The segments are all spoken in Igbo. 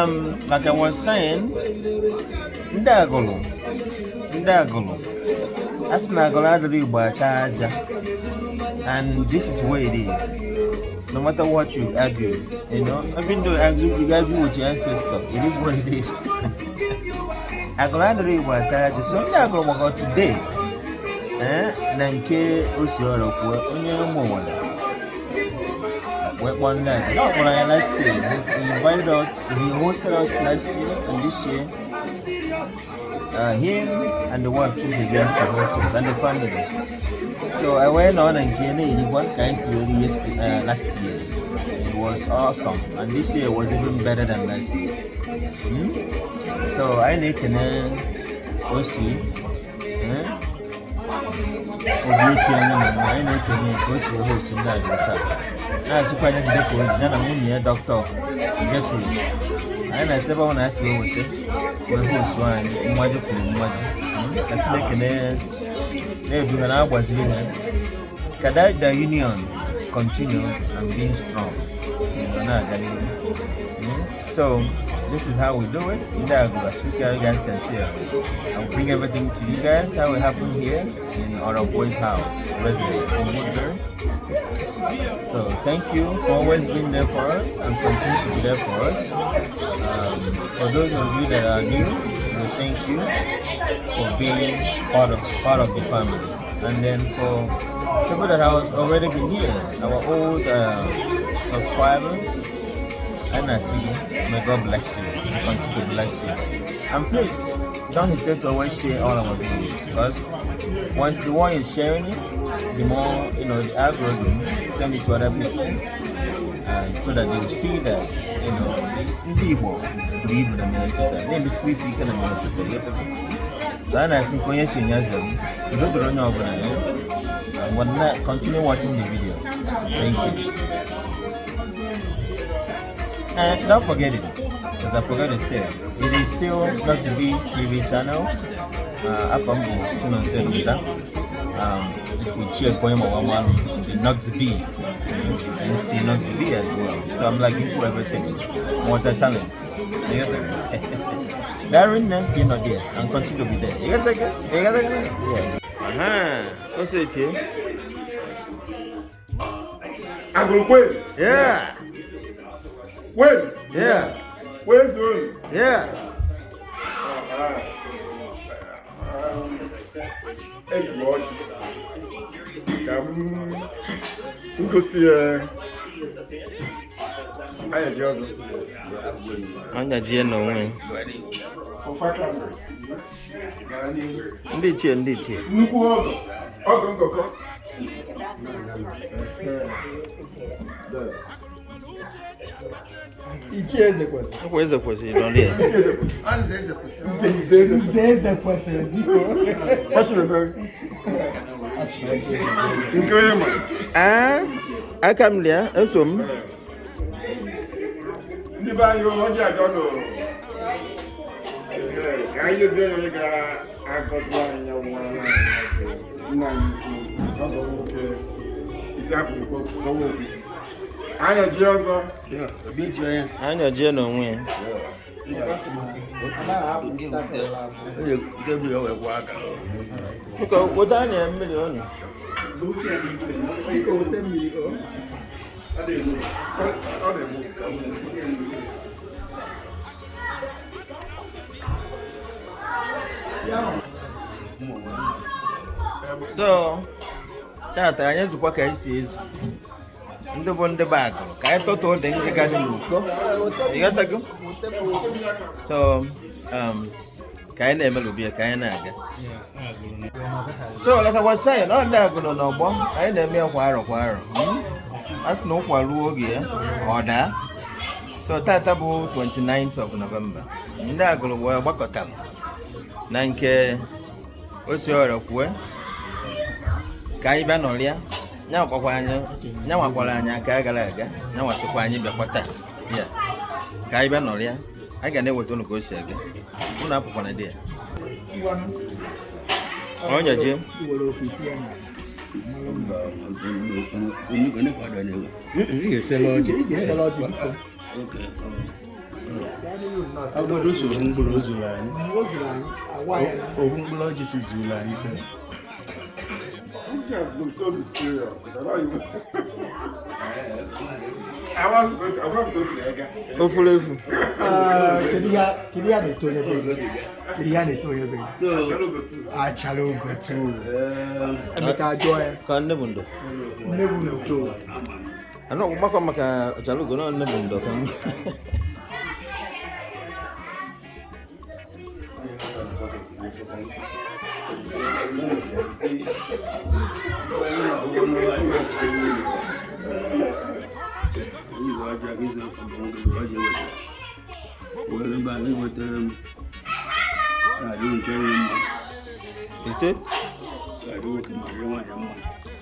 like I was saying, Agulu. That's Agulu, and this is where it is. No matter what you argue, even though you argue with your ancestor, it is what it is. Agulu so Agulu today. Nanke Osioro, onye Mowala. One night, not when I last year. He invited us, he hosted us last year and this year. Him and the wife choose again to host us and the family. So I went on and came in one last year. It was awesome, and this year was even better than last year. So I need to Osi. Ichie Nkeonyema, I need to make us host in that. That's quite a difficult. Then I'm only a doctor. Get through. And I said, I want to ask you what it is. We're host one. Actually, can the union continue and being strong? So this is how we do it. As you guys can see, I'll bring everything to you guys how it happened here in our boys' house residence in Woodbury. So thank you for always being there for us and continue to be there for us. For those of you that are new, we thank you for being part of the family. And then for people that have already been here, our old subscribers, and I see you. May God bless you. Continue to bless you. And please don't hesitate to always share all our videos, because once the one is sharing it, the more the algorithm send it to other people, so that they will see that people live in Minnesota. Maybe squeeze in Minnesota. Then I think Ichie Nkeonyema, you don't know about it. Continue watching the video. Thank you. And don't forget it, because I forgot to say, it is still Noxyb TV channel. I'm Chinonso Eduputa. It's with Ichie Nkeonyema, the Noxyb. You see Noxyb as well. So I'm like into everything. Water talent. Darren, you're not there, and continue to be there. You got that? Yeah. What's it here? Agulu. Yeah. When? Yeah. Where's the Yeah. Anya Ichie Nkeonyema. Ndị Ichie. Nnukwu ọgọ ngọkọ. Ichie Ezekwesili. Ezekwesili don't there. Ezekwesili. Nkeonyema. Aka m lia, eso m. Ndị be anyị ọjị aga nọ. Ka anyị zie onye ga-agọzi anyị nwa nna anyị ọgọ nwoke isi akwụkwọ ọnwa obi. Anya ji ọzọ. Anya Ichie n'onwe ya. Because what I am million. So, tata anyị zụkwa ka isi ezu. Ndị bụ ndị bag ka anyị tọtụ dị ndị ga n'uko. Ịghọtago? So, ka anyị na-emelụbie ka anyị na-aga. So, like I was saying, ọ ndị Agulu n'ọgbọ anyị na-eme kwa arọ. A sị na ụkwa ruo oge ya, ọ daa. So, tata bụ 29th of November. Ndị Agulu wee gbakọtara na nke Osioro kwue ka anyị bịa nọrịa. Nyawakwara anyị aka gara aga, nyawasịkwa anyị bịakwa taa. Ka anyị bịa nọrịa, anyị ga na-eweta unu ka o si aga. Unu apụkwana dị ya. Onye ji Agulu so humble Zulani. Oh, humble Zulani. You have so mysterious. I want to go to the Ega. Hopefully. Kidia de Toya Baby. Kidia de Toya Baby. I chalo go to. Amika Joy. Kandemundo. Nebuno too. I know Maka Jalugo, no Nebundo.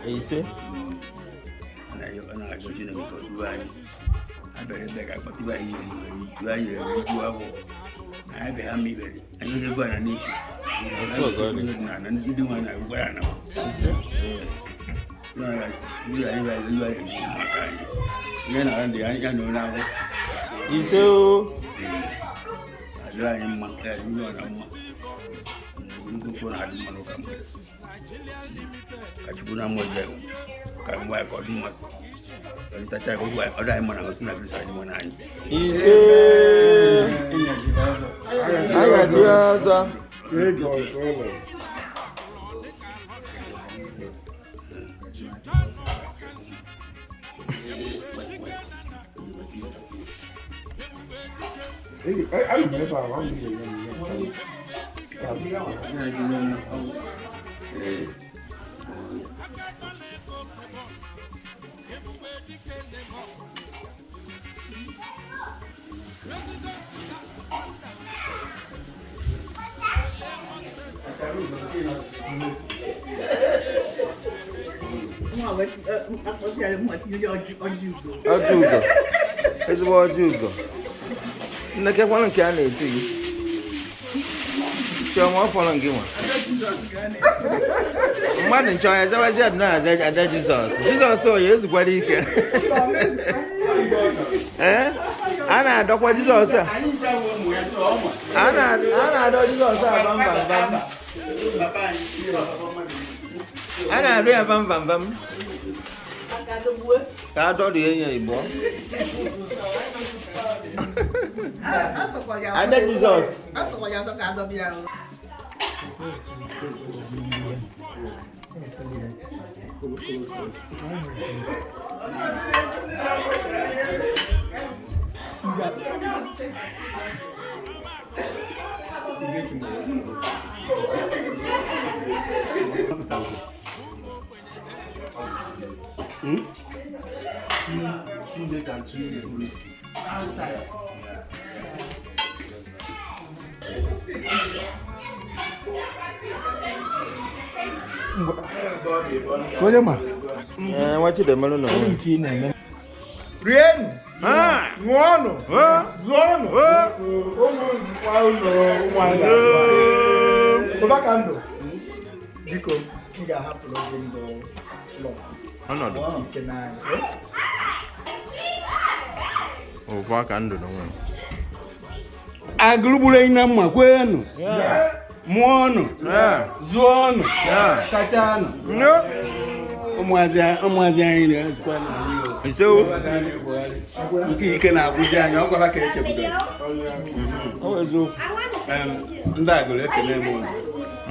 You see? I remember one Ajugo. Nake kwa nke a na-etu gị. Chioma ọfọrọ nke nwa. Mmadụ nchọ ya zawazi adịna ada Jizọs. Jizọs oyi ezukwara ike. A na-adọkwa Jizọs a. A na-adọ Jizọs a bam. A na-adọ ya bam. Ka adọ dị enye Igbo. Ada Jesus. Koyama. What you the melon? Rien. Nuano. Zono. Obakando. Biko, nga hapo ndo floor. Another. Kenai. Obakando no. Agulu ina mma kwenu. Muono. Zuono. Kachano. No. Omwazi anyị na-ajikwa na So, nke ike na-agwụji anya ọgwa ka echebudo. Ndị Agulu ekene m.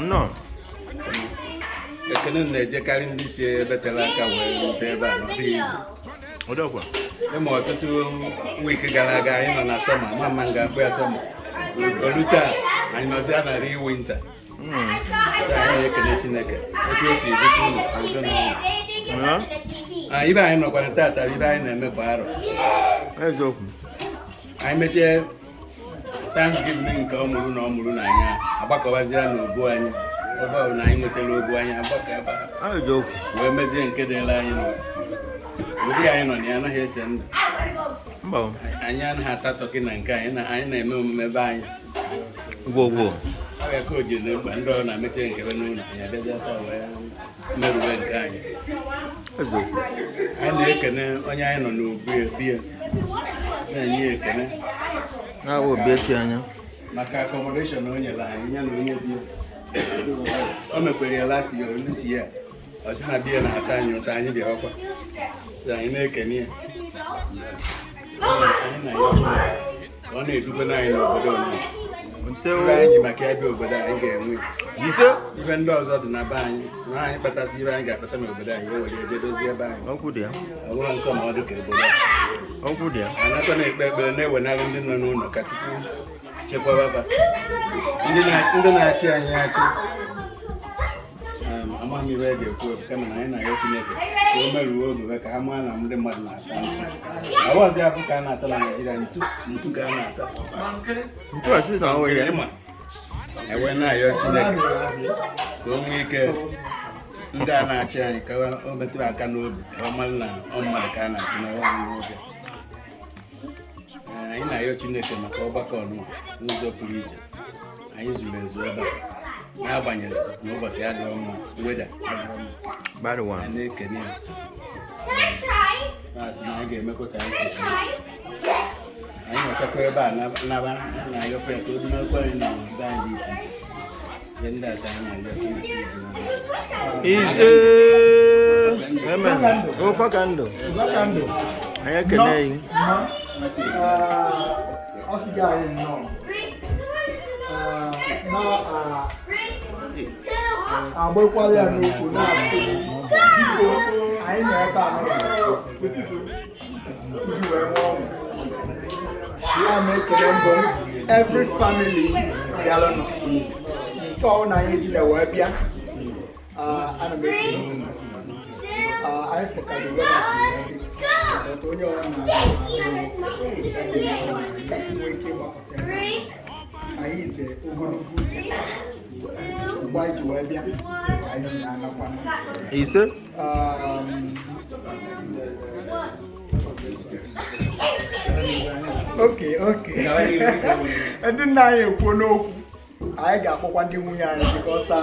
No. Ekene na-ejekarị ndị si ebetere aka wee rute ebe a n'ọdịizi. Odokwa. Ịma ọtụtụ wiki gara aga anyị nọ na sọma, ma ga-akpụ ya sọma. Oluta anyị nọzi a narị winta. Anyị ekele Chineke. Otu o si bute ụlọ udo na ọṅụ. Ibe anyị nọkwara tata, ibe anyị na-eme kwa arọ. Eziokwu. Anyị mechie Thanksgiving nke ọmụrụ na anyị agbakọbazia n'obu anyị. Ebe ọ na anyị nwetara obu anyị agbakọ ebe a. Eziokwu. Wee mezie nke dịla anyị nọ. Ụdị anyị nọ na ya anaghị ese ndụ. Mba. Anyị anaghị ata tọkị na nke anyị na-eme omume ebe anyị. Ugbo. Ọ ga-eke ojide mgbe ndị ọrụ na-emeche nkebe n'ụlọ anyị abịazi ata wee merube nke anyị. Eziokwu. Anyị na-ekene onye anyị nọ n'obu ya na-enye ya ekene. I will bet you. Maka accommodation onye la anyị ya na onye bi o mekwere last year this year o si na bia na ata anyị ụta anyị bịa ọkwa so anyị na-ekene ya ọ na-edube na anyị n'obodo anyị ji maka ya bịa obodo anyị ga-enwe ibe ndị ọzọ dị na be anyị na anyị kpatasị ibe anyị ga-akpata n'obodo anyị o were eje dozie ebe anyị ọ bụrụ nsọ ma ọ dị ka obodo anakwa na-ekpe ekpere na-ewenarị ndị nọ n'ụlọ ka Chukwu chekwaba ndị na-achị anyị achị amaghị ibe ga-ekwu kama na anyị na-arịọ Chineke ka o merụọ obi ka ha maa na ndị mmadụ na-ata ọwọzi abụ ka a na-ata na Naịjirịa ntu ka a na-ata ewe na-arịọ Chineke ka o nwee ike ndị a na-achị anyị ka o metụ aka n'obi ka ọ mara na ọ mmadụ ka a na-achị n'ọwa anyị n'oge anyị na-arịọ Chineke maka ọgbakọ n'ụzọ pụrụ iche anyị zuru ezu ebe a n'agbanyeghị na ụbọchị adịghị mma weda a na-ekene ya asị na anyị ga-emekwa ka anyị kwesịrị anyị nwechakwa ebe a naba na-ayọkwa ya ka o dimekwa anyị na be anyị dị iche iche ihe ndị ata anyị na-ayọsi anyị ekene agbakwala ya n'okwu na-asị biko anyị nọ ebe a iji wee nwee ọnwụ ya ma ekele mbọ every family bịara nọ nke ọwụ na anyị ji na wee bịa ana m ekele unu anyị fọkara weda si onye ọrụ na-nwee ike gbakọta anyị ite ogologo ụzọ mgbe anyị ji wee bịa anyị ji na-anakwa ise oke ndị nna anyị ekwuo n'okwu anyị ga-akpọkwa ndị nwunye anyị bikọsa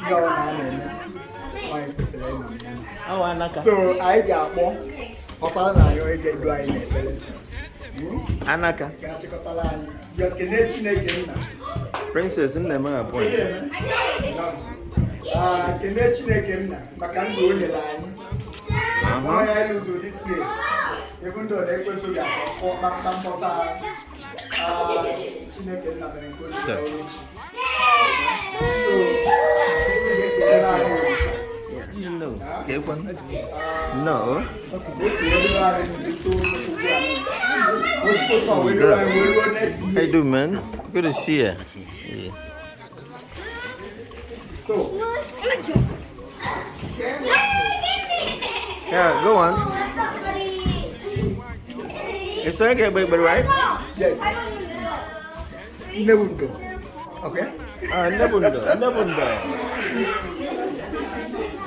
ihe ọ na-eme nwaanyị kwesịrị ịnọ so anyị ga-akpọ ọkpara na anyị onye ga-edu anyị n'ekpere Anaka ga-achịkọtara anyị ya kene Chineke nna Princess nna m abụọ kene Chineke nna maka ndụ o nyere anyị onye anyị lụzo this year ebe ndị ọ na-ekweso ga-akpọ kpamkpọta Chineke nna mere nke ozi ọrụ chi so ga-ekelere anyị No. Hey, dude, man. Good to see you. Yeah. So. Yeah, go on. It's okay, baby, right? Yes. Nebundo. Okay. Nebundo.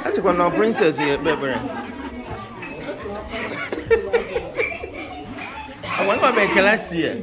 That's one of princess here, baby. I want to make class here.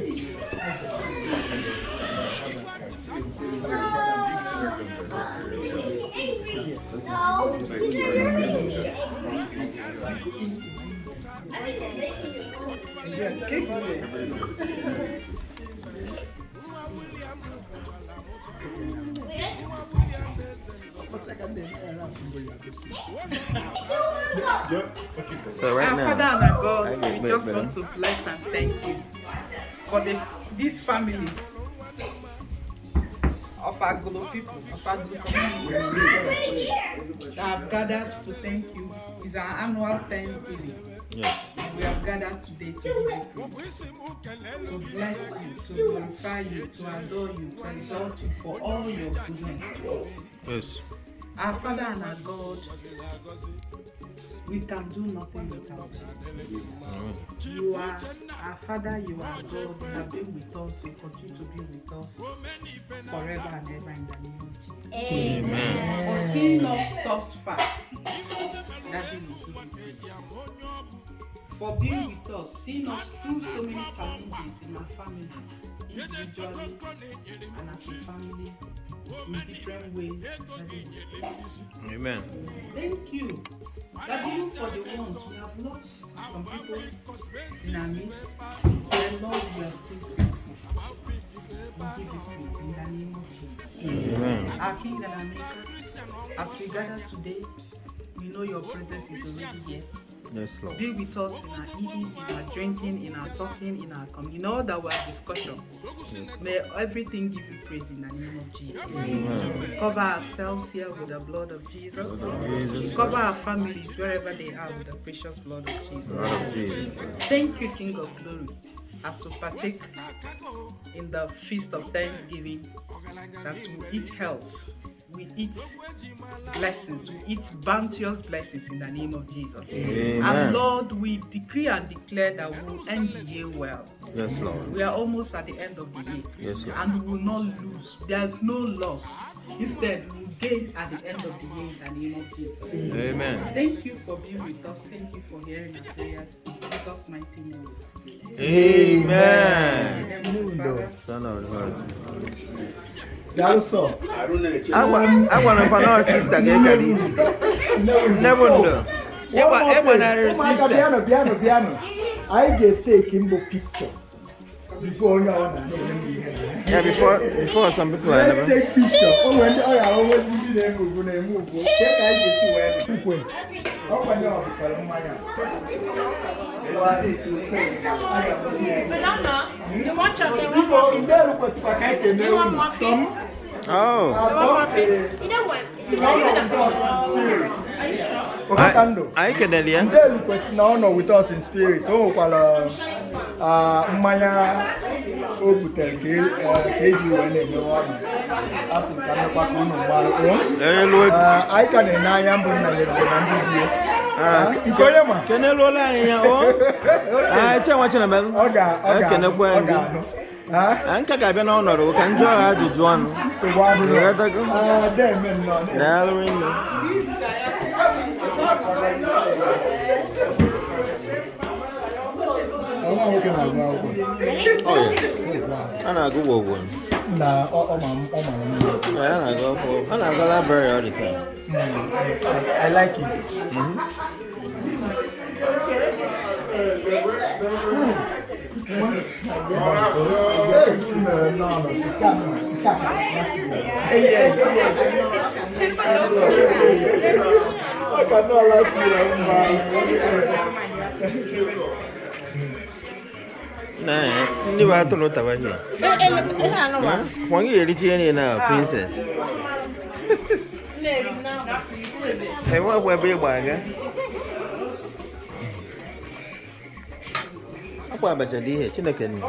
So right now, Father and our God, we just want to bless and thank you for these families of Agulu people, of Agulu community that have gathered to thank you. It's our annual Thanksgiving. yes. We have gathered today to give you praise, to bless you, to glorify you, to adore you, to exalt you for all your goodness to us. Yes. Our Father and our God, we can do nothing without you. You are our Father, you are God, you have been with us, you continue to be with us forever and ever in the name of Jesus. Amen. For seeing us thus far, that we will give you praise. For being with us, seeing us through so many challenges in our families, individually and as a family, in different ways. That we will praise. Amen. Thank you That even for the ones we have lost some people in our midst, the Lord, we are still faithful. We give you praise in the name of Jesus. Amen. Our King and our Maker, as we gather today, we know your presence is already here. Yes, Lord. Be with us in our eating, in our drinking, in our talking, in our in all that our discussion. May everything give you praise in the name of Jesus. Amen. Cover ourselves here with the blood of Jesus. Cover our families wherever they are with the precious blood of Jesus. Blood of Jesus. Thank you, King of Glory, as we partake in the feast of Thanksgiving, that we eat health. We eat blessings, we eat bounteous blessings in the name of Jesus. Amen. And Lord, we decree and declare that we will end the year well. Yes, Lord. We are almost at the end of the year. Yes, Lord. And we will not lose. There's no loss. Instead, we will gain at the end of the year in the name of Jesus. Amen. Thank you for being with us. Thank you for hearing our prayers. In Jesus' mighty name. Amen. Heavenly Father, Son of God. That's all. I want to find out sister get this. Never know. Another sister. Piano. I get take him a picture before now. Yeah, before some people are Let's never. take picture. Oh, when I always see them move. Check I can see where. Oh, when you're You want chocolate? Oh. I can tell you. No, with us in spirit. Oh, Maya Obutel, KG, when they go on. I can and I am Nkeonyema. Can I roll I tell what you're about. Oga. Anka gabi na ọnọrọ ka njọ ajụjụ ọnụ. A na-agụ gwogwo. A na-agụ library all the time. I like it. Nah, ni ba to lota ba here. Wang ye ri cheni na princess. Hey, what we be gbaga? Apa baca di he Chineke ni.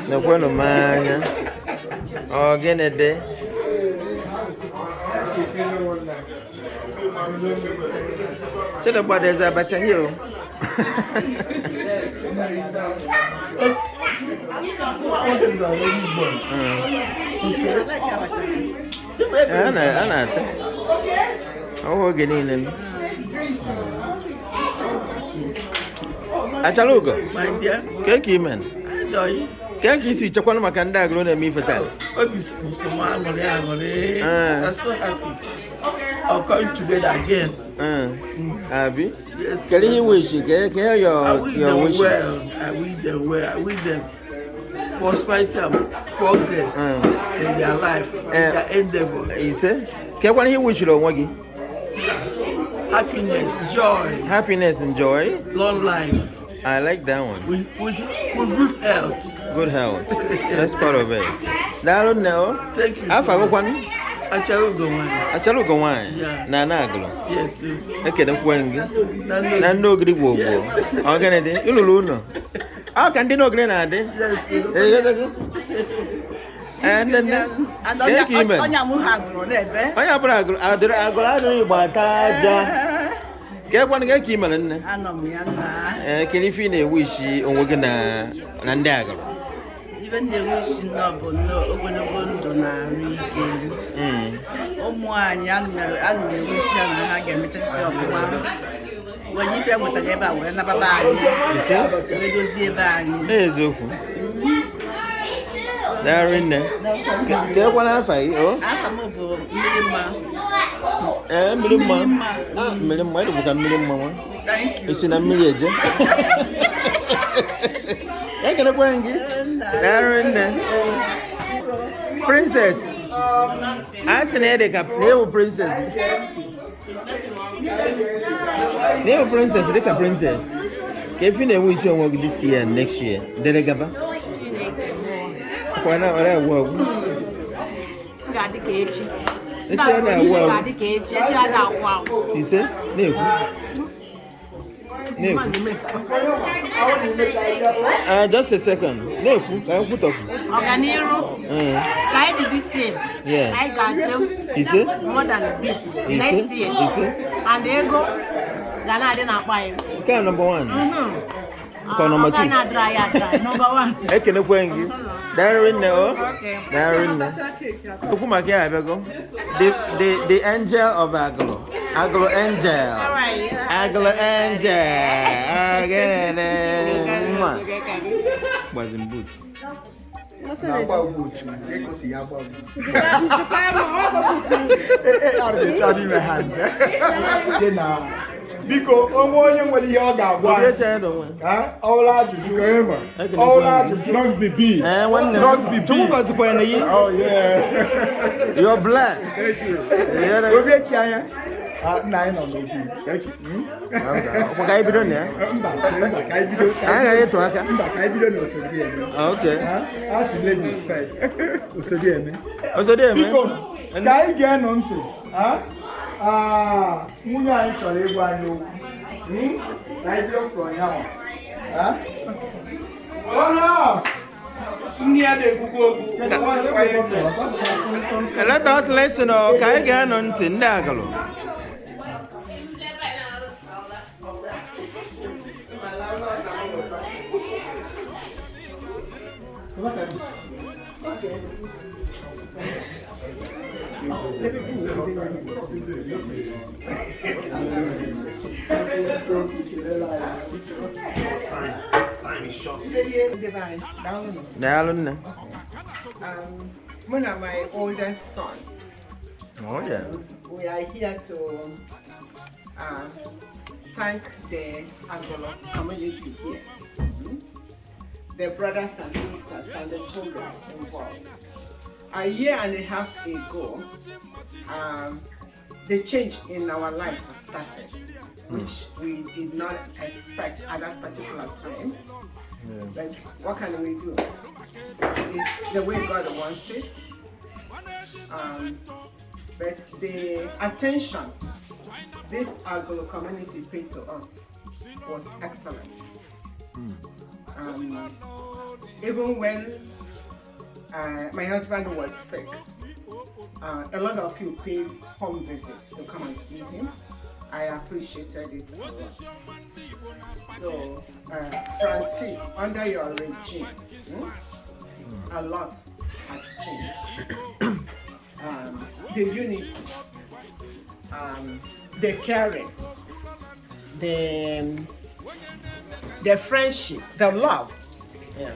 Na kwano manya. Oh, gene de. Chile badeza bacha hiyo. Ana. Oh, gini. Achalugo. My dear. Keki man. Doi. Keki si chakwana makanda aglo na mi fatal. I'm so happy. I'll come together again. Abi. Yes. Can you wish your wishes? Well. I wish them prosperity and progress in their life, in their endeavor. You say? Can you wish you wagi? Happiness and joy. Long life. I like that one. With good health. Good health. That's part of it. I don't know. Thank you. I forgot one. Achalugo wine. Yeah. Na aglo. Yes. Okay, don't wing. Nando gri wo. Okay, de. Ilulu no. Ah, can no grenade. Yes. And then Onya muhagro nebe. Onya bragro. Agro bataja. Get one get Kiman. Can you feel a wish on working na Nandago? Even the wish no to na one young wish and when you feel what I ever went about, They're in there. Get one half, oh? Million, why do we come million? Thank you. It's in a million. I can go and get Princess. I said, a princess. Neo princess, the princess. If you know which one will be this year and next year, the gaba. Why not? I work. Got the cage. It's an hour. Got the cage. Wow. He said, no. Just a second. No, I put up. Organero. I did this year. Yeah. I got them. He said, More than this. He Next said? year. He said? And they go. Ghana didn't buy. Okay, number one. Okay, number two. Dry. Number one. I can go and give. They're in there. Okay. They're in there. The angel of Agulu. Agulu angel. All right. Agulu angel. Was in boot. Biko, onye nwere ihe ọ ga-agwa Noxyb B. Noxyb B. Oh yeah. You're blessed. Thank you. Nine on the Thank you. What can I be doing there? Okay. Ask the ladies first. Biko, ka anyị ga-anọ ntị. Nwunye anyị chọrọ ịgwa anyị okwu. Na ibido from now. Let us listen. Ka anyị ga-anọ ntị ndị Agulu. One of my oldest son. Oh yeah. We are here to thank the Agulu community here, the brothers and sisters and the children involved. A year and a half ago, the change in our life was started, which we did not expect at that particular time. Yeah. But what can we do? It's the way God wants it. But the attention this Agulu community paid to us was excellent. Even when my husband was sick, a lot of you paid home visits to come and see him. I appreciated it a lot. So, Francis, under your regime, a lot has changed. The unity, the caring, the friendship, the love. Yeah.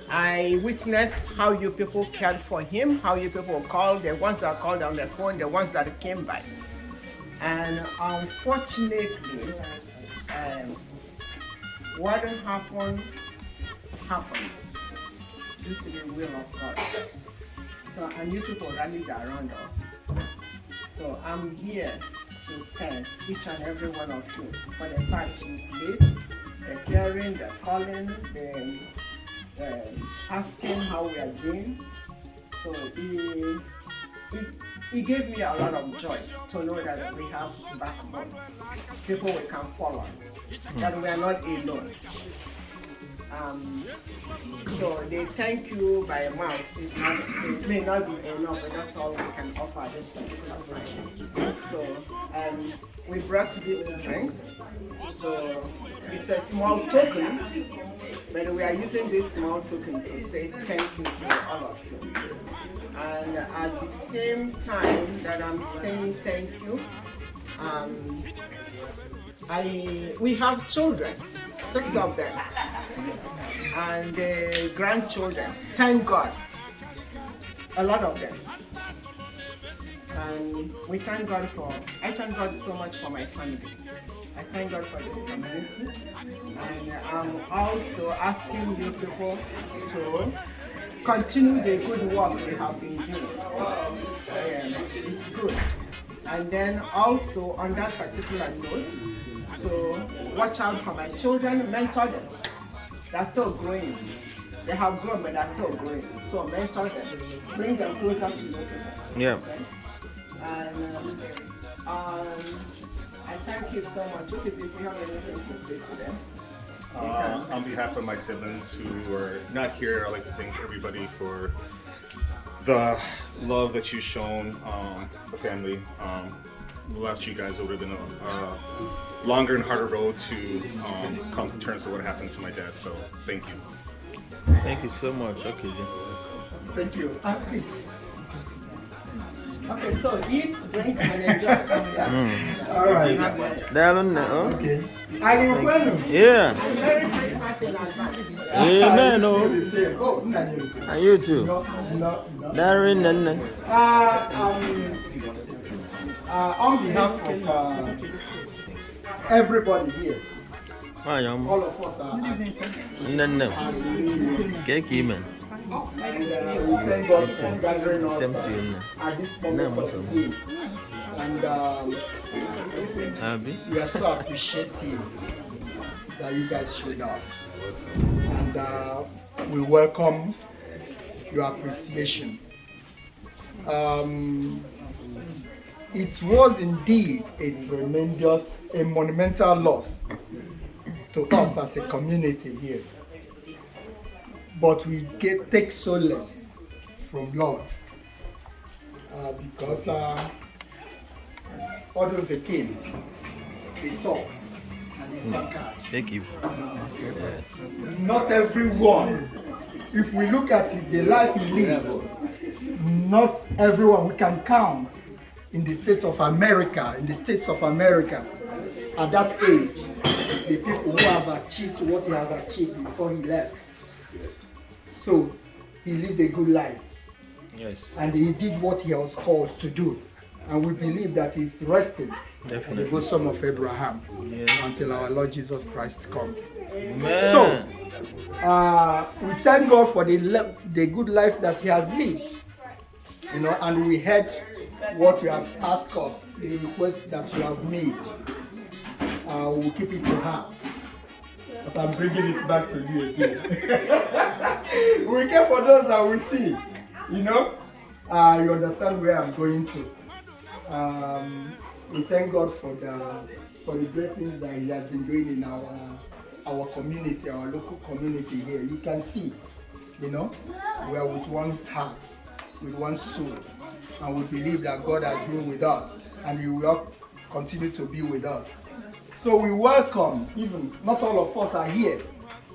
I witnessed how you people cared for him, how you people called, the ones that called on the phone, the ones that came by. And unfortunately, what happened due to the will of God. So, and you people rallied around us. So I'm here to thank each and every one of you for the part you played, the caring, the calling, the asking how we are doing. So it gave me a lot of joy to know that we have backbone, people we can follow, that we are not alone. So they thank you by mouth. It may not be enough, but that's all we can offer at this particular time. So we brought these drinks. So it's a small token, but we are using this small token to say thank you to all of you. And at the same time that I'm saying thank you, we have children, 6 of them, and grandchildren. Thank God, a lot of them. And I thank God so much for my family. I thank God for this community. And I'm also asking you people to continue the good work we have been doing. It's good. And then also on that particular note, to watch out for my children, mentor them. They're still growing. They have grown, but they're still growing. So mentor them, bring them closer to you. Yeah. Okay? And I thank you so much. Because if you have anything to say to them. On behalf of my siblings who are not here, I'd like to thank everybody for the love that you've shown the family. Without you guys, it would have been a longer and harder road to come to terms with what happened to my dad. So thank you. Thank you so much. Okay, thank you. Please. Okay, so eat, drink, and enjoy. All right. Okay. Yeah. Merry Christmas in advance. Amen. And you too. Darren. On behalf of everybody here, all of us are. And we thank God for gathering us at this moment of the day. And we are so appreciative that you guys showed up. And we welcome your appreciation. It was indeed a monumental loss to us as a community here. But we take solace from Lord because although they came, they saw, and they conquered. Thank you. Not everyone, if we look at it, the life he lived, not everyone we can count in the States of America, at that age, the people who have achieved what he has achieved before he left. So he lived a good life. Yes. And he did what he was called to do. And we believe that he's resting in the bosom of Abraham until our Lord Jesus Christ comes. So we thank God for the good life that he has lived. And we heard what you have asked us, the request that you have made. We'll keep it to heart. But I'm bringing it back to you again. We care for those that we see. You understand where I'm going to. We thank God for the great things that he has been doing in our community, our local community here. You can see, we are with one heart, with one soul. And we believe that God has been with us and he will continue to be with us. So we welcome, even not all of us are here,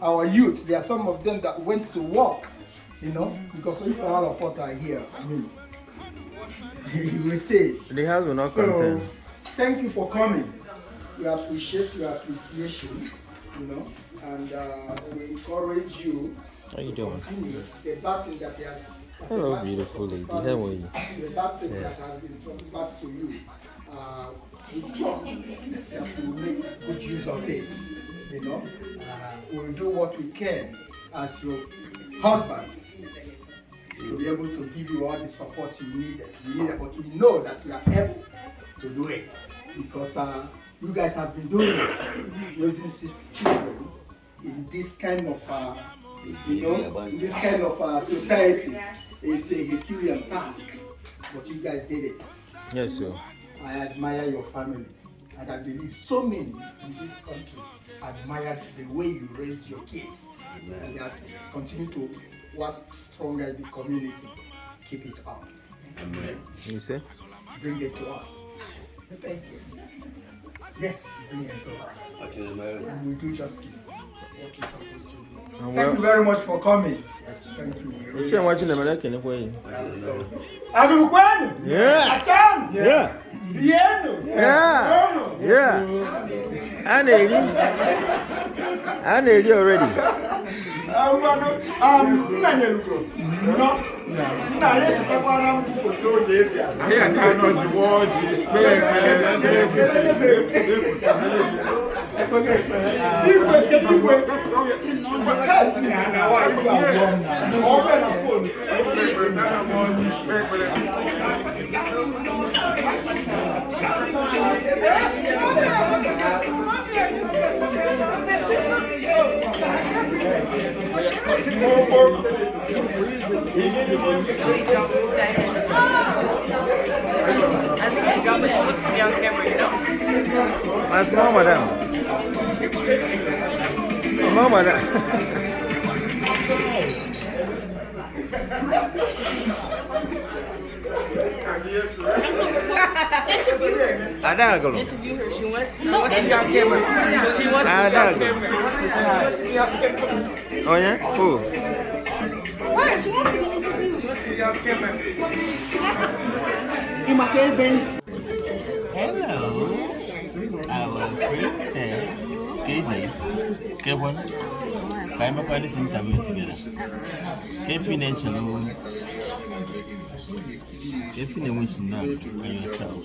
our youths. There are some of them that went to work, because if all of us are here, you will say. The house will not so, contain. Thank you for coming. We appreciate your appreciation, and we encourage you. How you doing? The battle that he has. Hello, beautiful lady. How are you? The battle that has been transferred to you. We trust that we will make good use of it. We'll do what we can as your husbands to be able to give you all the support you needed. But we know that we are able to do it because you guys have been doing it, raising 6 children in this kind of society. It's a Herculean task, but you guys did it. Yes, sir. I admire your family, and I believe so many in this country admire the way you raised your kids, and that continue to work stronger in the community. Keep it up. You say? Bring it to us. Thank you. Yes, bring it to us. And we do justice. What you're supposed to do. Thank you very much for coming. Thank you. I'm watching the American for you. Agulu. Yeah. Yeah. Yeah. I need you already. Nah, yes, I want to photo David. I cannot watch My small madam. Small madam. Agulu. Interview her. She wants to be on camera. She wants to be on camera. Oh yeah? Who? What? She wants to be interviewed. She wants to be on camera. Hello. Our princess. KJ. Kevin. Can I this interview together? If you wish to know yourself.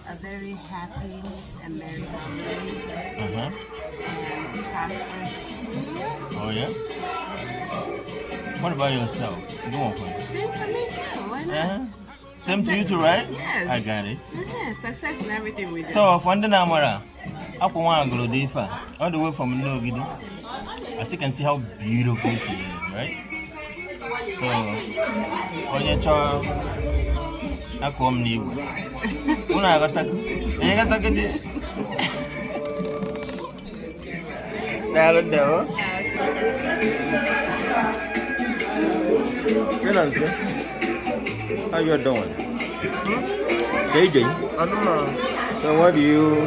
A very happy and merry holiday and prosperous. Oh yeah? What about yourself? Go on. Same for me too. Why not? Same to you too, right? Yes. I got it. Success in everything we do. So, from the Namara, up on Agulu, all the way from Noxyb, as you can see how beautiful she is, right? So, on your child, I come near. When I got this. Hello, Chinonso, how you doing? KJ? I don't know. So what do you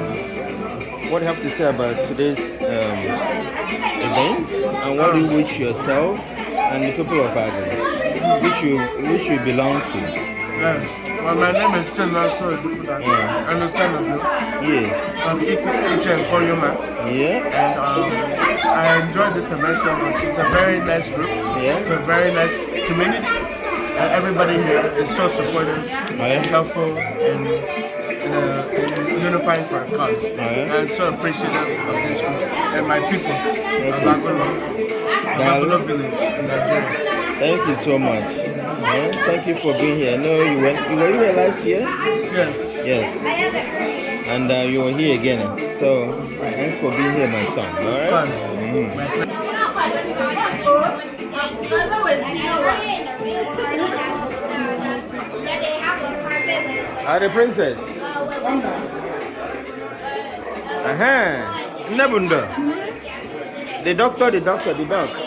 have to say about today's event? And what do you wish yourself and the people of Agulu, which you belong to? Yeah. Well, my name is Chinonso Eduputa. I'm the son of you. Yeah. I'm Ichie Nkeonyema. Yeah. And I enjoyed this semester. It's a very nice group. Yeah. It's a very nice community. Everybody here is so supportive and helpful and unifying for a cause. I'm so appreciative of this group and my people of Agulu village in Nigeria. Thank you so much. Thank you for being here. I know you were here last year? Yes. And you were here again. So thanks for being here, my son. All right? The princess. Nebunda. The doctor.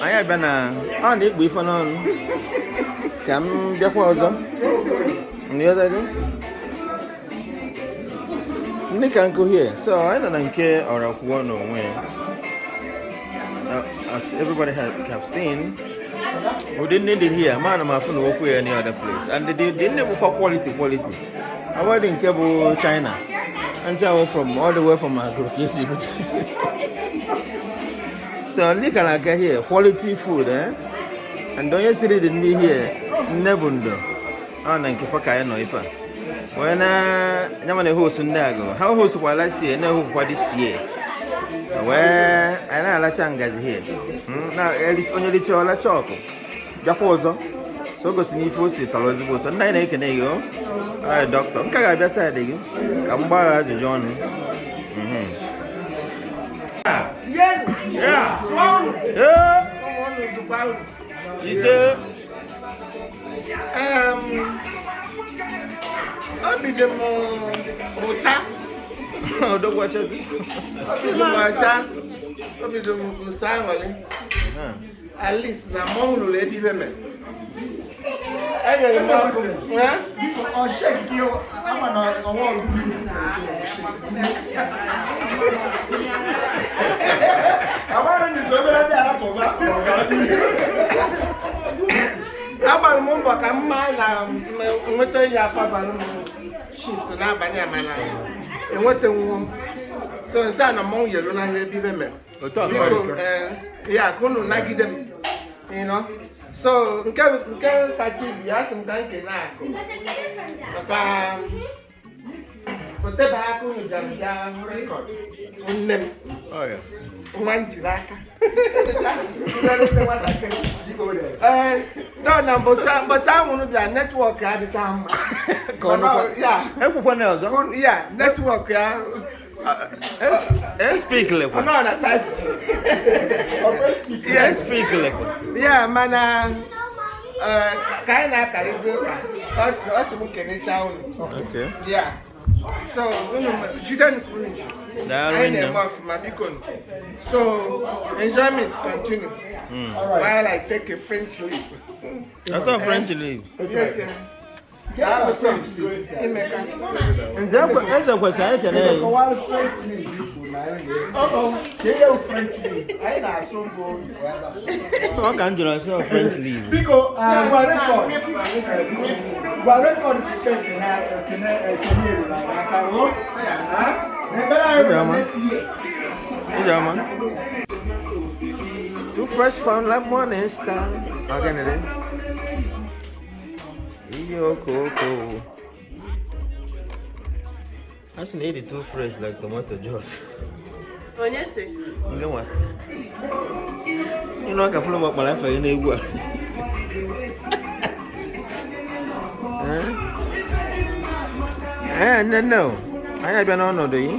I have been on it before. Come, just pause. The other day. Nick uncle here. So I don't care or of one or when. As everybody have seen, we didn't need it here. Man, I'm not going to any other place. And they didn't have quality. I was in Cabo, China. And I from all the way from Agulu. So look at like here, quality food, And don't you see it in here? Nebundo. Oh, thank you for kind of if when I'm a host in Dago, how host while I see no what this year. Where I know La Changa's here. Now, only the chola choco. Japozo. So go see if you see Taloziboto. 9 can go. Alright, doctor. I'm going to say you. Come by the John. Yeah. You say, I'll be the Mota. Oh, don't watch it. I'll be the Musamali. At least the Monu lady women. I shake you. I'm so Yeah, kunu nagide m. You know. So, nke kachi bi asem ka nke na akụ. Maka otebe aka unu bịara record. Nne m. Oh yeah. Nwa njiri aka. No, na mbọsa unu bịara netwọk ya adịcha mma. Ekwukwana ọzọ? Yeah, netwọk ya. Speak like No, na 5G. Yeah, speak like Yeah, mana ka anyị na-akarịzi ụka ọ sị m kenecha unu. Okay. Yeah. So, jide unu ji. Anyị na-eme ọfụma biko. So, enjoyment continue while I take a French leave. That's not French leave. Yes, yeah. Eze kwesịrị anyị kene ya. French leave Ọ ka m jụrụ asị French leave. Biko, gwa record kene eru na aka o. N'ebe anyị Ijama. Too fresh from like morning star. Again, then. Coco. That's not too fresh like tomato juice. Onyese. You know I can follow up my life in a world. No. I have been on do you?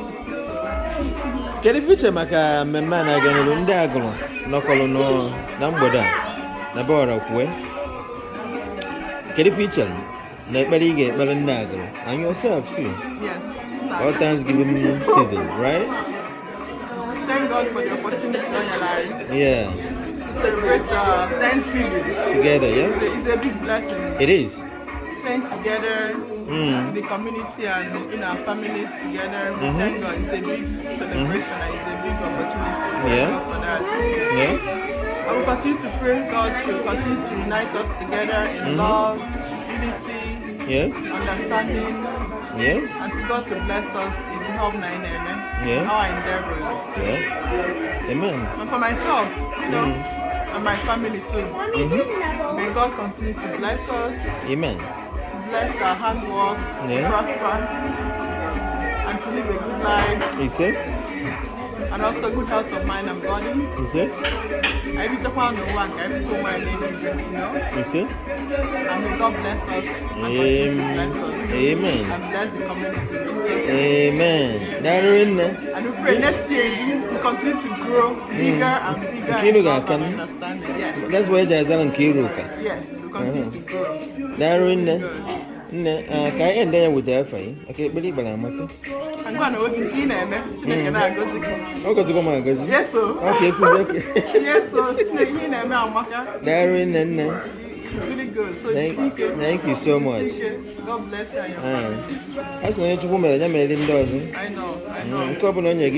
Can you feature Maka man again in the Agulu? No colonel, Namboda, Nabora, Kwe. Can you feature? Nobody get Melindago and yourself too. Yes. All Thanksgiving season, right? Thank God for the opportunity in your life. Yeah. To celebrate Thanksgiving. Together, yeah? It's a big blessing. It is. Staying together in the community and in our families together. Thank God. It's a big celebration and it's a big opportunity. Yeah. For that. Yeah. I will continue to pray God to continue to unite us together in love, unity, yes, understanding, yes, and to God to bless us in the help nine yeah, our endeavors. Yeah. Amen. And for myself, you know, and my family too. May God continue to bless us. Amen. Bless our handwork, prosper, and to live a good life. You see? And also good health of mind and body. You see? I reach upon the one, I become my name, you know. You see? And may God bless us. And bless us. Amen. And bless the community. Amen. And we pray next year we continue to grow bigger and bigger and understanding. Yes. That's why there's an Kiruka. Yes, we continue to grow. Darwin. Ka I end there with the FI. Okay, believe I'm okay. I'm going to work in Kina. Okay, go my guys. Yes, sir. Okay, please. Yes, sir. Darwin, it's really good. So thank you so much. God bless you and your family. That's not woman. I know. Couple on your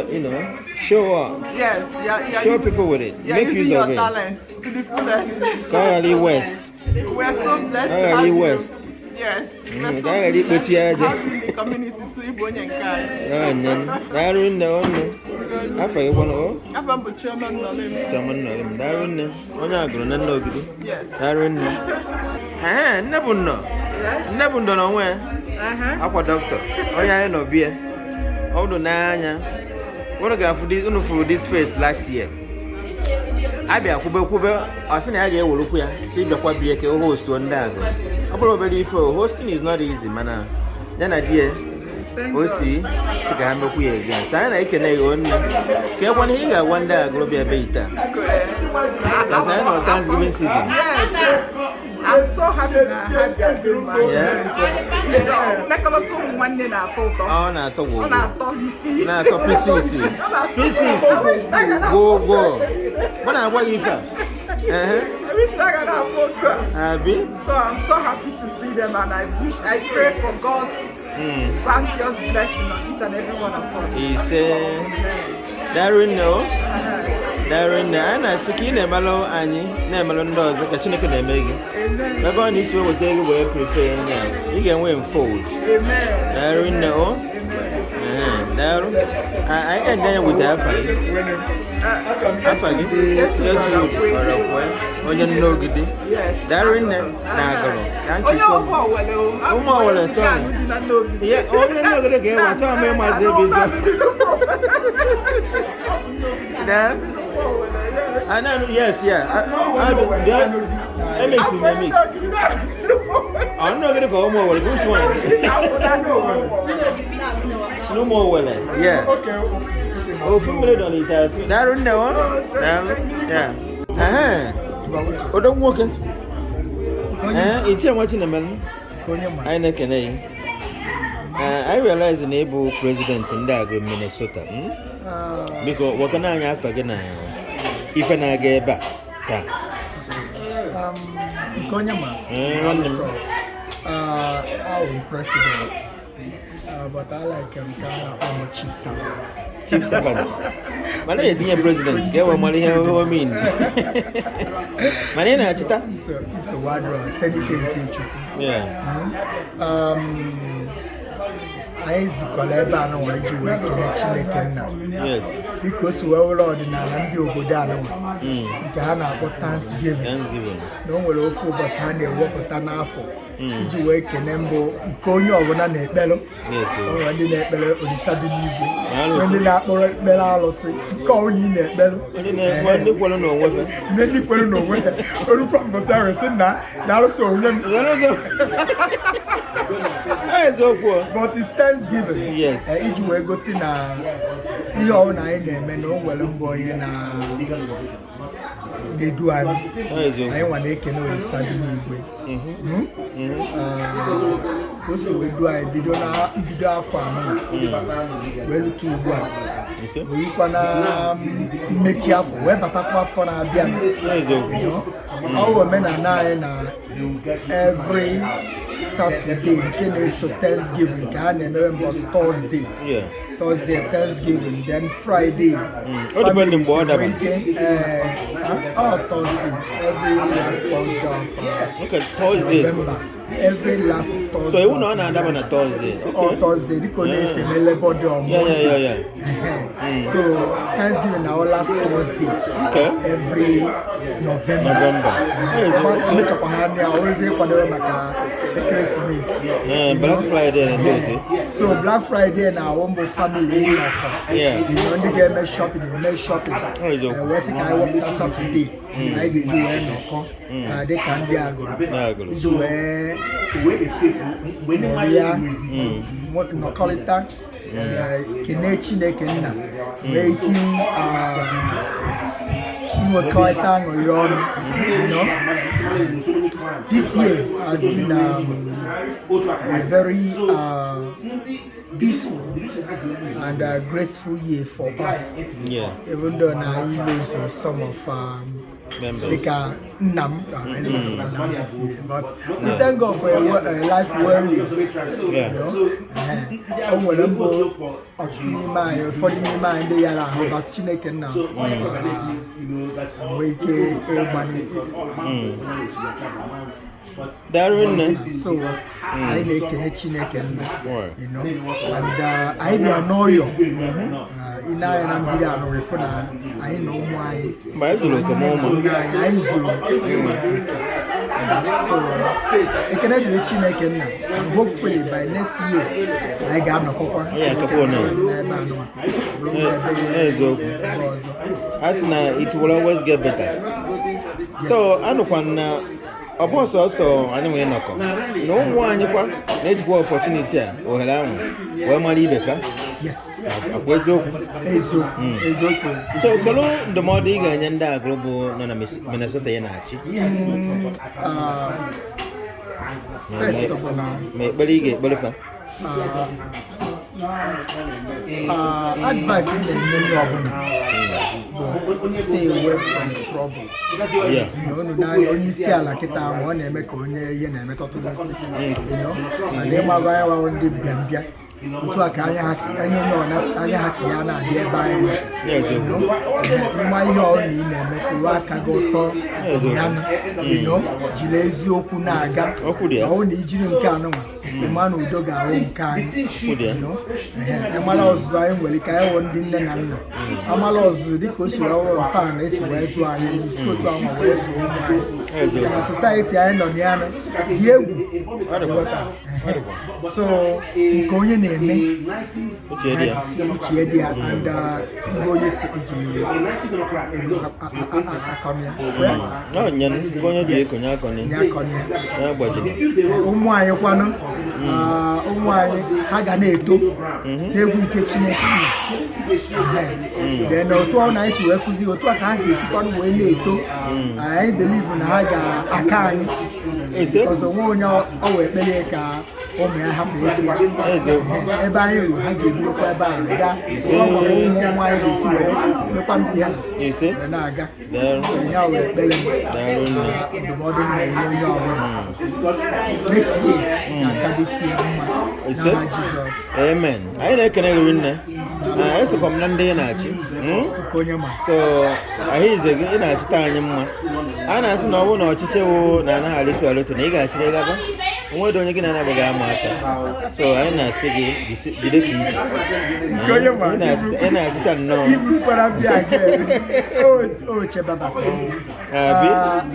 you know, show up. Yes, yeah. Show people with it. Yeah, make use of it. Talent to the fullest. Kali West. We are so blessed. Kali West. Yes. Kali Potiaja. The community to Ibonyi and Kai. Darwin, no. I forget one. Oh, I found the chairman Nolim. Chairman Nolim. Darwin, on your grown and no good. Yes. Darwin. Never know. Never know where. Aqua doctor. Oh, yeah, no beer. Oh, no, Nanya. What I got for this face last year. I be a Kuba, I seen I get Wolukia, see the Quabiak host one dag. I probably for hosting is not easy, man. Then I dear, oh, see, Sikamoku again. So I can only get one here, one dag, will be a beta. As I know, Thanksgiving season. Yes. I'm so happy that I had this in my yeah. Make a lot of money now. Oh, not to go. Not to PC. Not to PC. Go. What I want you from? I wish I could have photo. So I'm so happy to see them, and I pray for God's bounteous blessing on each and every one of us. He said, Darwin, no. Darwin, I see you never know any, never knows the Chineke Amen. We're going this way with the way preparing now. You can win fold. Amen. Darwin, no. Darwin, I can then with Alpha. Alpha, you know, good. They're in there. Thank you so much. Oh, my, sorry. Yeah, oh, you're not going to get what I'm I know, yes, yeah. I mix in the mix. I'm not going to go more. Which one? No more, well, yeah. Oh, familiar on it. That in there, yeah. Oh, don't walk it. It's watching the man. I know. I realize an able president in Agulu, Minnesota. Because what can I have again? If I get back, Nkeonyema, our president, but I like Ghana or chief servant. Chief servant. My name is president. Get what money I mean. My name is Achita. It's a word. Senator. Yeah. I collab on what you were connecting now. Yes. Because we are all in an Godano. Ghana for Thanksgiving. Don't will offer us hand a walk with an apple. Did you wake an embo, Conyo or an bello? Yes, or a net bello or the Sabine. When the lap or bello say, call in that bello. Many people know whether. Or from Sarah said that also. But it's Thanksgiving. Yes. Each way go see na you own I name no well boy na they do I want to can only Sabine those who do I do farm well to go. We can make you for where papa for na bia. Our men are now every Saturday, so Thanksgiving, was Thursday. Yeah. Thursday, Thanksgiving, then Friday. Depending on Thursday, every last Thursday. Okay, Thursdays. Every last Thursday. So you won't know that on a Thursday. Okay. Oh, Thursday, because a labor day on Monday. Yeah. So Thanksgiving our last Thursday. Okay. Every November. I always say the Christmas. Black Friday. So Black Friday now one family. Yeah. You only get me shopping. You make shopping. Where's the guy work that Saturday? I do you and they can be Agulu. You what no call it that? Ichie Nkeonyema making you will call it on your you know. This year has been a very peaceful and graceful year for us. Yeah. Even though now you lose some of like this year, but we thank God for a life well lived. Yeah. You know? For the mind they are about Chineke now. So I make a Chineke, you know, and I be annoy you. In I am Biano for I know why. So I cannot do Chineke now. And hopefully by next year I got no cover. Yeah, it will always get better. So I know Oboso also anyway noko. No one any opportunity or hello. Where money better? Yes. So Kalo the more diga nyanda global no Minnesota yenachi. First of all now. Me believe believe. Advice in the stay away from trouble. Yeah. You know, now you only see like it. I want to make only you know, and then my guy want to be Gambia. To a kind of I has Yana nearby. Yes, you know, my own in Wakago, you know, Gilesio Kunaga, only Jim Kano. ịma na udo ga-ahụ nke anyị amala ọzụzụ anyị nwere ka anyị wụ ndị nne na nna amala ọzụzụ dịka o si ọhụrụ taa na esi wee zụọ anyị isi otu ahụ wee zụọ ụmụ anyị na society anyị nọ na ya dị egwu so nke onye na-eme uche dị ya and ndị onye si ji ụmụ anyị kwanụ ụmụ anyị ha ga na-eto n'egwu nke Chineke na otu ọ na anyị si wee kụzi otu a ka ha ga-esikwanụ wee na-eto anyị believe na ha ga-aka anyị ọzọ nwe onye ọ wee kpere ka ụmụ ya hapụ ego ya ebe anyị ruru ha ga-ebirokwa ebe ahụ gaa ụmụ anyị ga-esi wee mekwa mbụ ya na-aga ya wee kpere ndụmọdụ na-enye onye ọbụla next year na-akadịsi ya mma n'aha Jizọs. Amen. Anyị na-ekene gị nne esokwa m na ndị ị na-achị so ahụize gị ị na-achịta anyị mma a na-asị na ọ bụrụ na ọchịchị wụ na anaghị alịtụ alịtụ na ị ga-achịrị gaba onwedị onye gị na-anaghị ama aka so anyị na-asị gị jide ka iji ị na-achịta nnọọ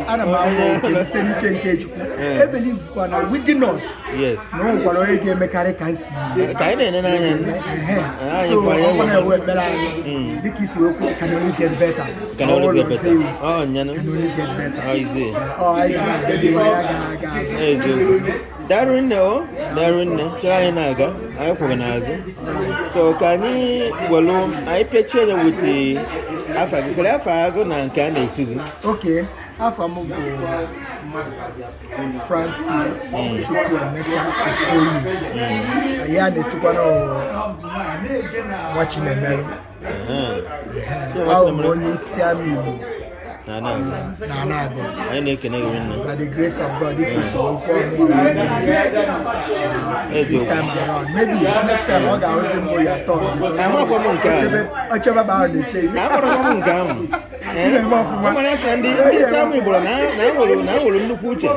ana m ahụ site n'ike nke Chukwu ebelivukwa na within us na o nwekwara onye ga-emekarị ka nsi ka anyị na-ene n'anya so ọ na-ewe ekpere anyị dịka isi wee kwuo can only get better can only get better darụ nne chere anyị na-aga anyị kwụrụ n'azụ so ka anyị welu anyị pechie onye wute afa gị kere afa agụ na nke a na-etu gị oke afa m bụ Francis Chukwuemeka Okoye ya na-etukwana nwa Chinemelụ ahụ onye isi ama Igbo na Anagụ anyị na-ekene gị nne by the grace of God dịka isi okwu this time around maybe next time ọ ga-arụzi mbụ ya tọ ọchọba ahụ na-eche nke ahụ mana asa ndị isi ama Igbo na nwere nnukwu uche a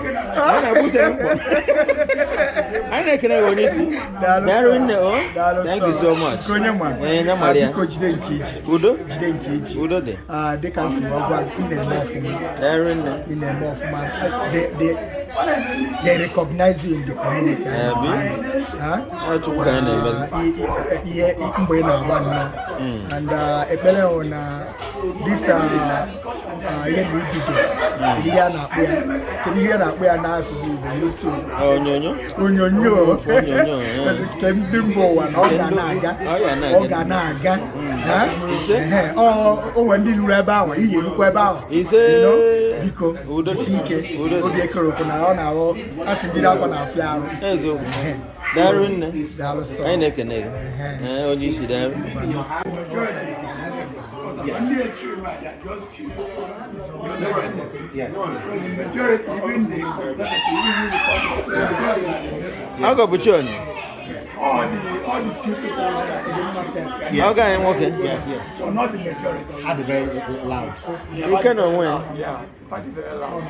na-abụ uche na mkpọ anyị na-ekene gị onye isi daalụ nne thank you so much jide nke iji udo dị dịka nsogbu ọgwa ị na-eme ọfụma they recognize you in the community ihe mgbe ị na-agba nnọọ and ekpere hụ na this ihe na ibido kedu ihe na-akpụ ya n'asụsụ Igbo YouTube onyonyo nke ndị mba ụwa na ọ ga na-aga onwe ndị lụrụ ebe ahụ iyi erukwa ebe ahụ biko isi ike obi ekerokwu na ọ na-aghọ asị ndị akwa na afịa arụ daalụ nne anyị na-ekene gị onye isi daalụ I'll bụ Chionye. All the few people that yes. Okay, okay. Yes. So not the majority. Had very loud. You cannot win. Yeah, party very loud.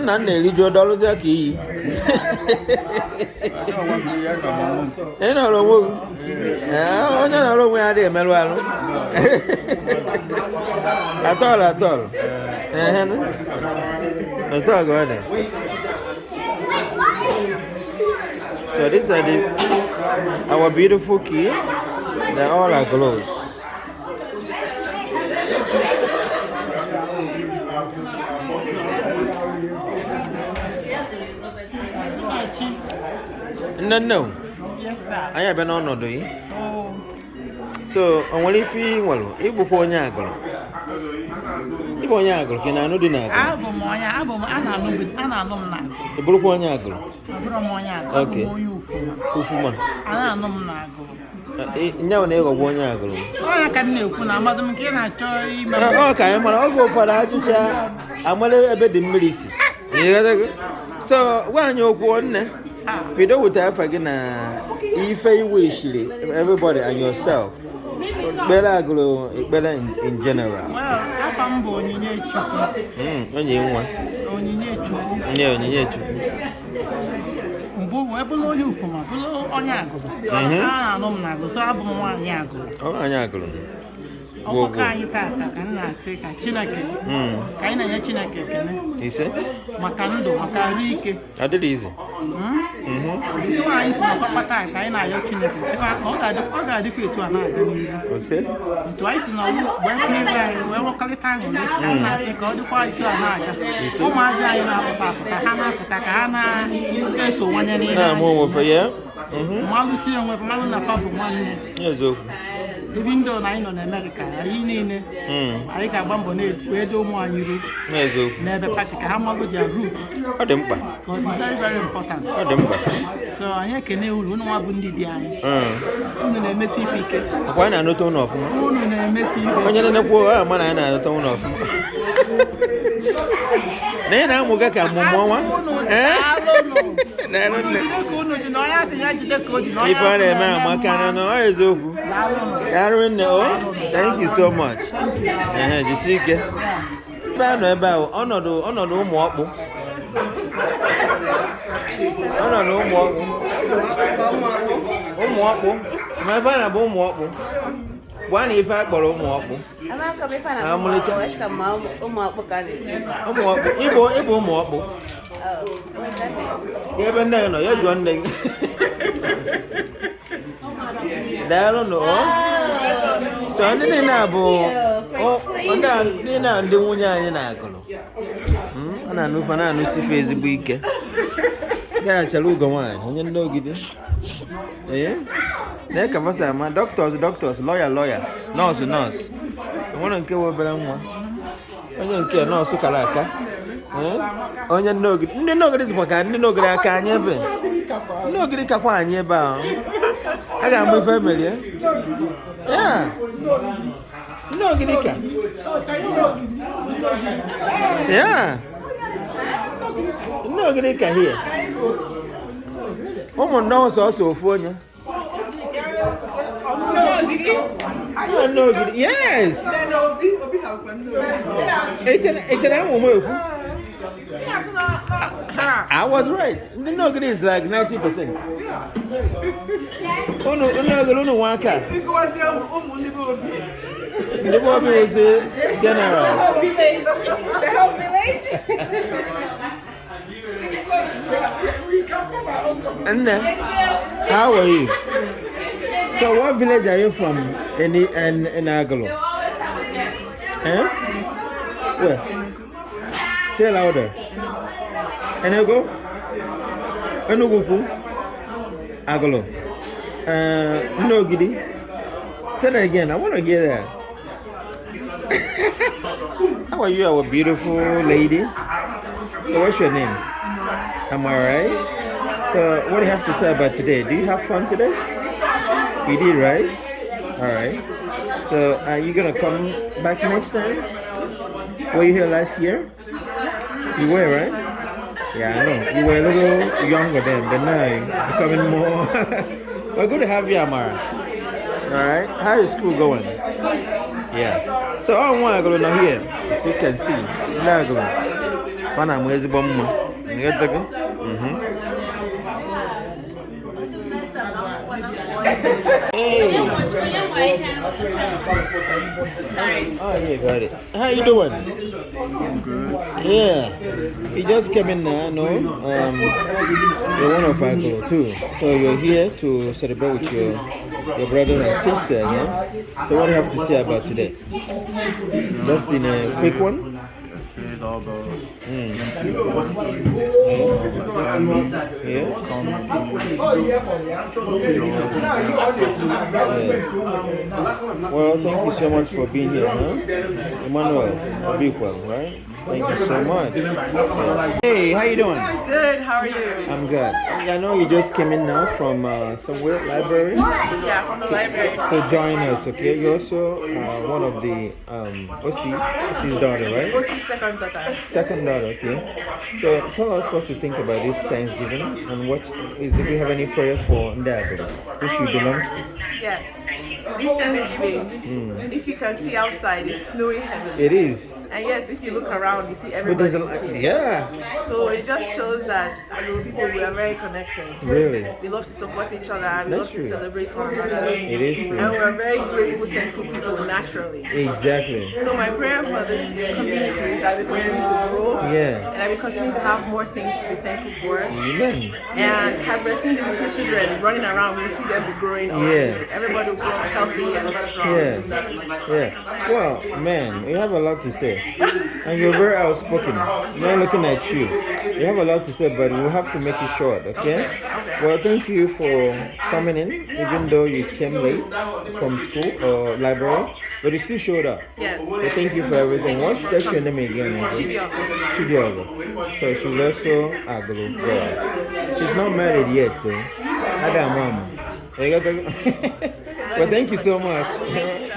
Nna na-eriju ọdọlụzi aka iyi. Ị nọrọ onwe onye nọrọ onwe ya adịghị emerụ arụ. Atọrọ. So these are our beautiful kids. They're all Agulos. No. Yes, sir. I have been on no doing. So, only if you want, if you want Agulu. If you want Agulu, can I know the Agulu? The Bruco Agulu. Okay. Ufuma. Now, never one Agulu. I can't know. Okay, I'll go for that. I'm a bit in medicine. So, when you're one, We don't with again. If you wish, everybody and yourself. Better Agulu, better in general. Well, I'm born in a Only one. Below you from a below on Yago. Ah, no, so I'm one Yago. Oh, Anyago. Oh, can you pack? I cannot say Chinake. Kind of Chinake. He said, Macando, Macarike. I did easy. You are in Papa Time, I know Chinake. All I do to another. Twice in all, when we call it time, I say, go to quite to another. So much I know Takana, so one year more for you. Malusia with Maluna Papa 1 year. Yes, Even though I know America, I got Bambonate, where do more you never pass a hammer with your roots. Because it's very, very important. So I can know who know what Bundi the eye. Messy fake. Why not tone off? Messy. When you're in a poor man, I know tone off. Then I'm going to come home. If I am, Aaron, thank you so much. You see, about honor no more. My father, one if I borrow more. I'm only telling you. Yeah, but no, you're joining. So I didn't know. Oh, and then I'm doing Agulu. And I know for now, no see Facebook. Yeah, Chaluga wine. You know, get it. Eh? They can say, man, doctors, lawyer, nurse. I want to kill one. I don't care, no, so Kalaka. Onye nnogi ndị nnogi dị maka ndị nnogi aka anya ebe nnogi dị kakwa anya ebe ahụ a ga-amụ ife merie ya nnogi dị ka ya nnogi dị ka here ụmụ ndị ọsọ ọsọ ofu onye nnogi yes echere amụ m ekwu I was right. The nugget is like 90%. No waka. The Bobby is a general. The whole village. And then, how are you? So, what village are you from in Agulu? Huh? Where? Say louder. Enugu? Agulu. Nogidi. Say that again. I want to hear that. How are you, our beautiful lady? So, what's your name? Am I right? So, what do you have to say about today? Do you have fun today? You did, right? All right. So, are you gonna come back next time? Were you here last year? You were, right? Yeah, I know. You were a little younger then, but now you're becoming more. Well, good to have you, Amara. All right. How is school going? It's good. Yeah. So, I want to go now here, so you can see. Now go. When I'm with the bomb, you get the go. Hey. Oh, yeah, got it. How you doing? I'm good. Yeah. You just came in now, no? You're one of Agulu too. So you're here to celebrate with your brothers and sisters, yeah? So what do you have to say about today? Just in a quick one? It's all about Well, thank you so much for being here, huh? Emmanuel, a big one, right? Thank you so much. Hey, how you doing? Good, how are you? I'm good. I know you just came in now from somewhere, library? Yeah, from the library. To join us, okay? You're also one of the OC's daughter, right? OC's second daughter. Second daughter, okay. So tell us what you think about this Thanksgiving and what is if you have any prayer for Agulu, which you belong to? Yes. This Thanksgiving, if you can see outside, it's snowing heavily. It is. And yet, if you look around, you see everybody here. Yeah. So it just shows that Agulu people, we are very connected. Really? We love to support each other. We love to celebrate one another. It is true. And we are very grateful, thankful people naturally. Exactly. So my prayer for this community is that we continue to grow. Yeah. And that we continue to have more things to be thankful for. Amen. And as we're seeing the little children running around, we'll see them be growing up. Yeah. Everybody will grow up healthy and strong. Yeah. Well, man, you have a lot to say. And you're very outspoken. Not looking at you. You have a lot to say, but we'll have to make it short, okay? Well, thank you for coming in, even though you came late from school or library, but you still showed up. Yes. So thank you for everything. What's your name again? Chidiogo. So she's also Agulu girl. She's not married yet, though. Adam, Well, thank you so much. Yeah.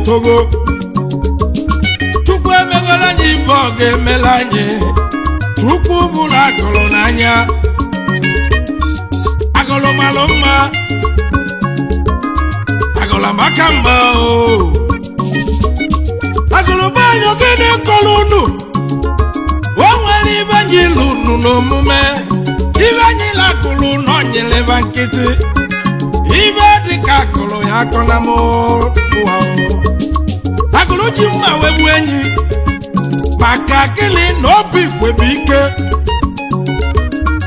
Togo Chukwu emegala anyị ibe ọ ga-emela anyị Chukwu bụrụ Agulu n'anya Agulu malụ mma Agulu amaka mma Agulu bụ anyị ogene kọrọ unu o nwere ibe anyị lụrụ n'omume ibe anyị lagụrụ n'onyeleba nkịtị ibe dịka Agulu ya akọna m Agulu ji mma wegbu enyi maka gịnị na obi kwebi ike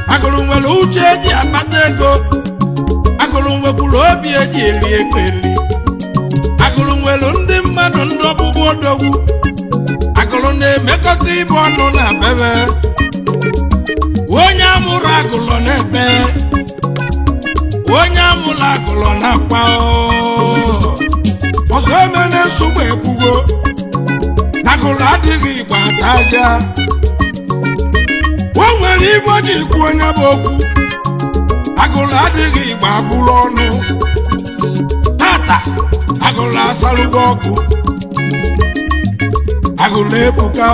Agulu nwere uche eji akpata ego Agulu nwekwuru obi eji eri ego eri Agulu nwere ndị mmadụ ndị ọbụbụ odogwu Agulu na-emekọta ibe ọnụ na bebe onye amụrụ Agulu na-ebe onye amụrụ Agulu na-akpa ọzọ agụlụ adịghị igba ataja o nwere ibe o ji ikwu onye bụ okwu agụlụ adịghị igba abụrụ ọnụ tata agụlụ asalụgo ọkụ agụlụ ebuka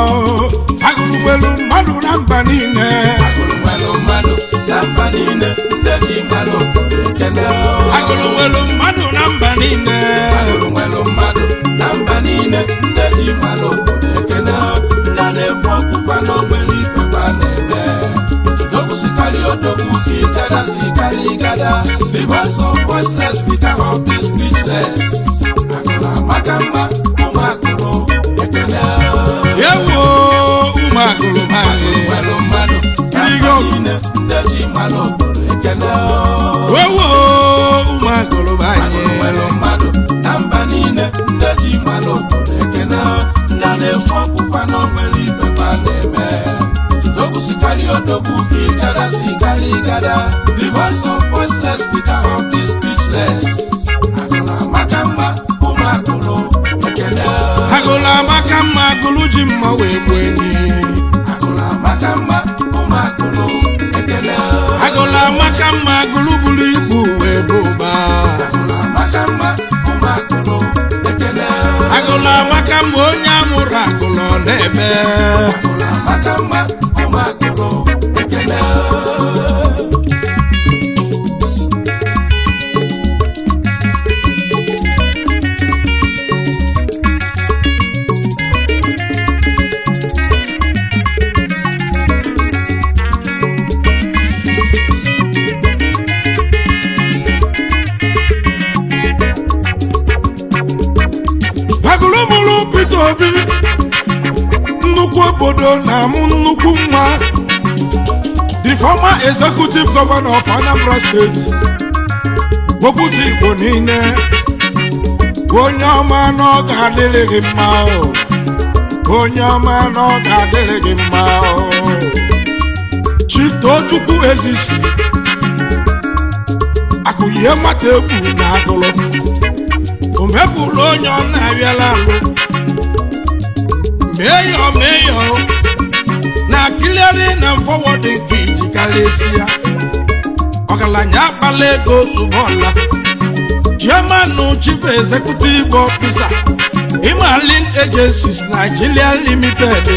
agụlụ nwelu mmadụ na mba niile agụlụ nwelu mmadụ na mba niile ndị ji mmadụ obodo ekene agụlụ nwelu mmadụ na mba niile agụlụ nwelu mmadụ na mba niile ndị ji mmadụ obodo ekene ndị na-ekwu okwu fa na onwere ife fa na-eme odogwu sikari odogwu ka igada sikari igada the voice of voiceless speaker of the speechless agụlụ amaka mma ụmụ agụlụ ekene ewo ụmụ agụlụ nwelu mmadụ na mba niile ndị ji mmadụ obodo ekene ewo ụmụ agụlụ nwelu mmadụ na mba niile ndị ji mmadụ obodo ekene ndị na-ekwu okwu fa na onwere ife fa na-eme odogwu sikari odogwu ka igada sikari igada the voice of voiceless speaker of the speechless agụlụ amaka mma ụmụ agụlụ ekene agụlụ amaka mma agụlụ ji mma wee gbuo enyi agụlụ amaka mma ụmụ agụlụ ekene agụlụ amaka mma agụlụ buru ibu wee bụ ụba agụlụ amaka mma ụmụ agụlụ ekene agụlụ amaka mma onye amụrụ agụlụ ọ na-eme agụlụ amaka mma ụmụ agụlụ ekene agụlụ mụrụ Peter Obi nnukwu obodo na-amụ nnukwu nwa the former executive governor of Anambra State okwuchi Igbo niile onye ọma na ọ ga-adịrị gị mma onye ọma na ọ ga-adịrị gị mma Chitochukwu Ezisi akụyie nwata egwu na agụlụ o mepụrụ onye ọ na-arịala alụ meyo na clearing and forwarding ka iji karịsịa ọgaranya akpala ego zụbọla chairman chief executive officer Imalin Agencies Nigeria Limited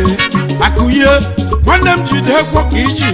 akụye nwanne m jide ekwo ka iji